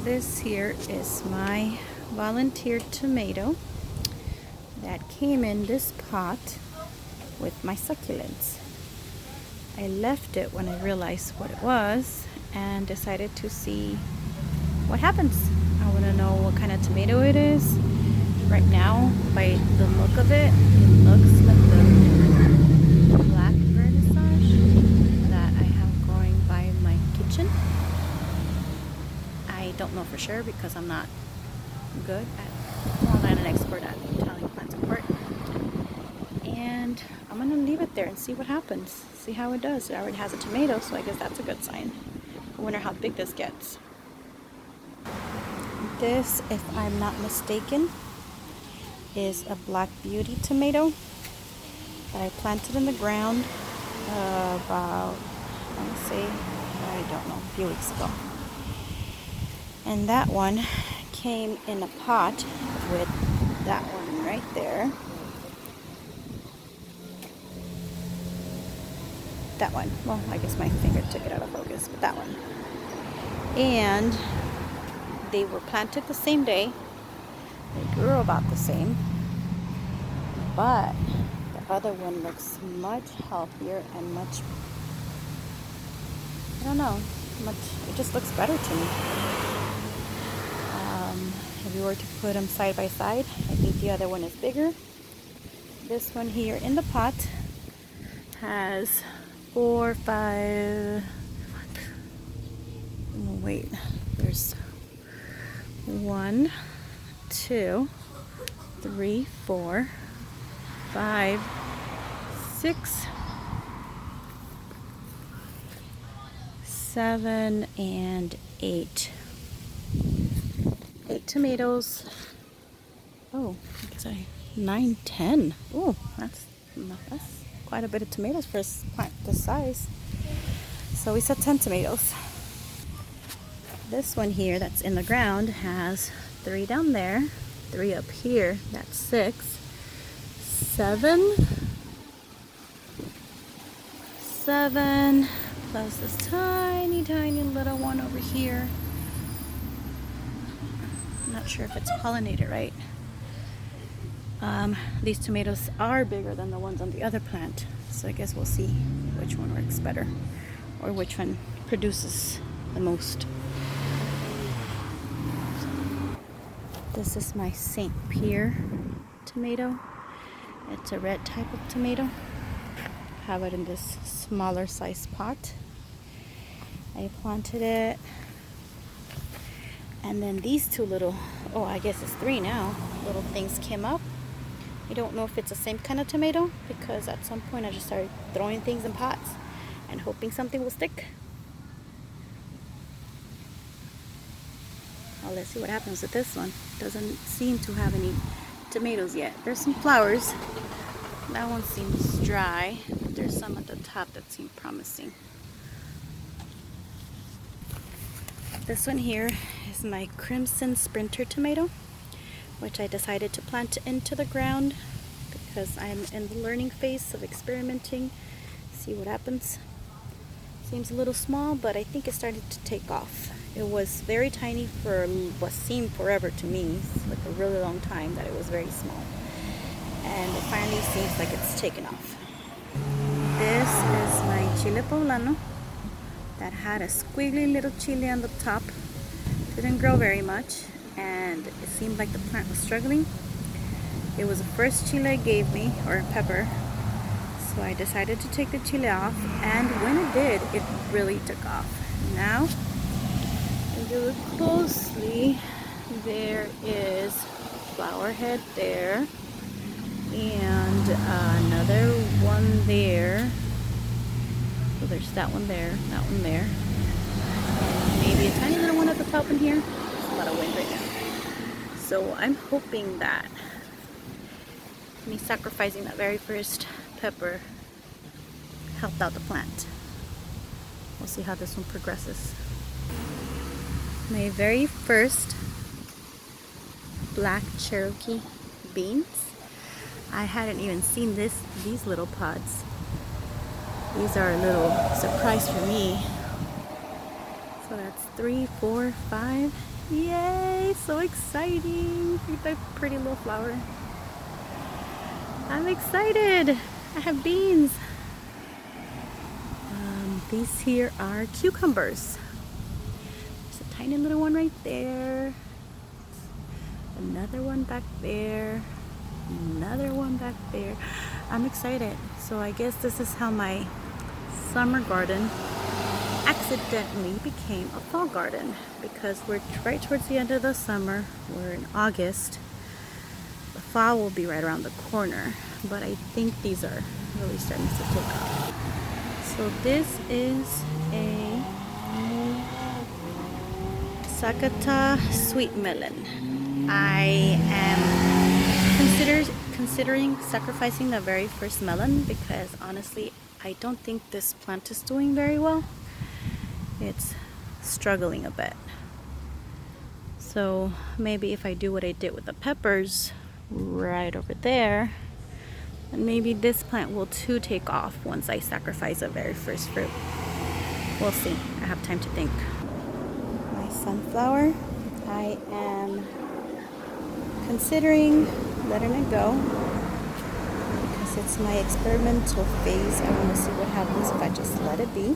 This here is my volunteer tomato that came in this pot with my succulents. I left it when I realized what it was and decided to see what happens. I want to know what kind of tomato it is. Right now, by the look of it, it looks like the black vernissage that I have growing by my kitchen. I don't know for sure because I'm not good at, well, I'm not an expert at telling plants apart. And I'm gonna leave it there and see what happens. See how it does. It already has a tomato, so I guess that's a good sign. I wonder how big this gets. This, if I'm not mistaken, is a Black Beauty tomato that I planted in the ground about, I want to say, I don't know, a few weeks ago. And that one came in a pot with that one right there. That one. Well, I guess my finger took it out of focus, but that one. And they were planted the same day. They grew about the same. But the other one looks much healthier and much, I don't know, it just looks better to me. If you were to put them side by side, I think the other one is bigger. This one here in the pot has 4, 5, wait, there's 1, 2, 3, 4, 5, 6, 7, and 8. 8 tomatoes. Oh, I guess 9, 10. Oh, that's quite a bit of tomatoes for a plant this size. So we said 10 tomatoes. This one here that's in the ground has 3 down there, 3 up here, that's 6, 7, plus this tiny little one over here. I'm not sure if it's pollinated right. These tomatoes are bigger than the ones on the other plant, so I guess we'll see which one works better or which one produces the most. This is my St. Pierre tomato. It's a red type of tomato. I have it in this smaller size pot. I planted it. And then these two little, oh, I guess it's 3 now, little things came up. I don't know if it's the same kind of tomato because at some point I just started throwing things in pots and hoping something will stick. Well, let's see what happens with this one. Doesn't seem to have any tomatoes yet. There's some flowers. That one seems dry, but there's some at the top that seem promising. This one here is my Crimson Sprinter tomato, which I decided to plant into the ground because I'm in the learning phase of experimenting. See what happens. Seems a little small, but I think it started to take off. It was very tiny for what seemed forever to me, like a really long time that it was very small. And it finally seems like it's taken off. This is my chile poblano that had a squiggly little chile on the top. Didn't grow very much, and it seemed like the plant was struggling. It was the first chile it gave me, or pepper, so I decided to take the chile off, and when it did, it really took off. Now, if you look closely, there is flower head there, and another one there. So there's that one there, and maybe a tiny little one at the top in here. There's a lot of wind right now. So I'm hoping that me sacrificing that very first pepper helped out the plant. We'll see how this one progresses. My very first black Cherokee beans. I hadn't even seen these little pods. These are a little surprise for me. So that's 3, 4, 5, Yay, so exciting. Look at that pretty little flower. I'm excited. I have beans. These here are cucumbers. There's a tiny little one right there. Another one back there. Another one back there. I'm excited. So I guess this is how my summer garden accidentally became a fall garden, because we're right towards the end of the summer. We're in August. The fall will be right around the corner, but I think these are really starting to take off. So this is a Sakata sweet melon. I am considering sacrificing the very first melon, because honestly I don't think this plant is doing very well. It's struggling a bit. So maybe if I do what I did with the peppers right over there, and maybe this plant will too take off once I sacrifice the very first fruit. We'll see. I have time to think. My sunflower, I am considering letting it go because it's my experimental phase. I want to see what happens if I just let it be.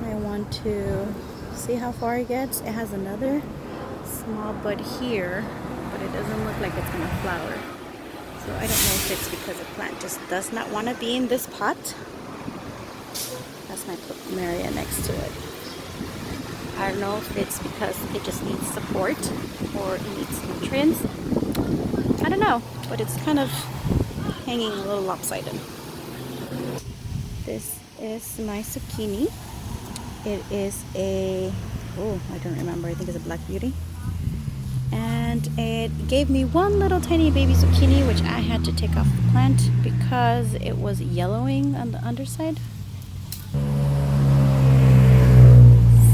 I want to see how far it gets. It has another small bud here, but it doesn't look like it's going to flower. So I don't know if it's because the plant just does not want to be in this pot. That's my plumerias next to it. I don't know if it's because it just needs support or it needs nutrients. I don't know, but it's kind of hanging a little lopsided. This is my zucchini. It is a, oh, I don't remember, I think it's a Black Beauty. And it gave me one little tiny baby zucchini, which I had to take off the plant because it was yellowing on the underside.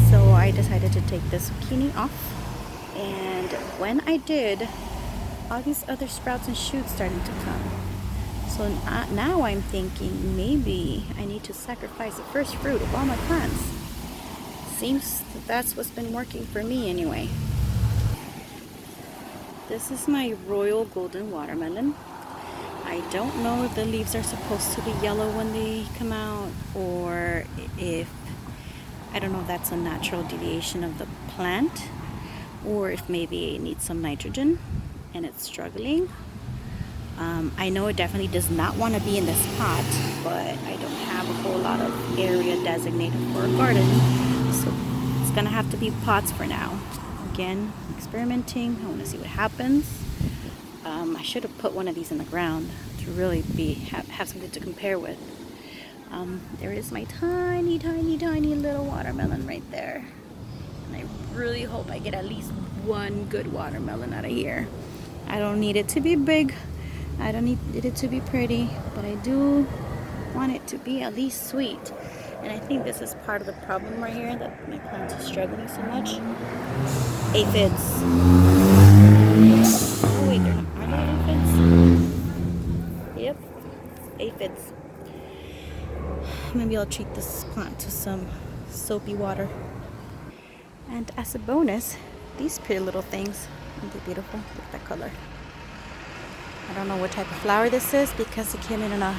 So I decided to take the zucchini off. And when I did, all these other sprouts and shoots started to come. So now I'm thinking maybe I need to sacrifice the first fruit of all my plants. Seems that that's what's been working for me anyway. This is my royal golden watermelon. I don't know if the leaves are supposed to be yellow when they come out, or if, I don't know if that's a natural deviation of the plant, or if maybe it needs some nitrogen and it's struggling. I know it definitely does not want to be in this pot, but I don't have a whole lot of area designated for a garden, so it's gonna have to be pots for now. Again, experimenting. I want to see what happens. I should have put one of these in the ground to really have something to compare with. There is my tiny little watermelon right there, and I really hope I get at least one good watermelon out of here. I don't need it to be big, I don't need it to be pretty, but I do want it to be at least sweet. And I think this is part of the problem right here, that my plant is struggling so much. Aphids. Oh wait, are they aphids? Yep, aphids. Maybe I'll treat this plant to some soapy water. And as a bonus, these pretty little things. Aren't they beautiful? Look at that color. I don't know what type of flower this is because it came in a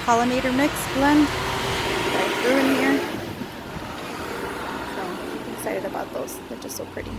pollinator mix blend that I threw in here. So I'm excited about those. They're just so pretty.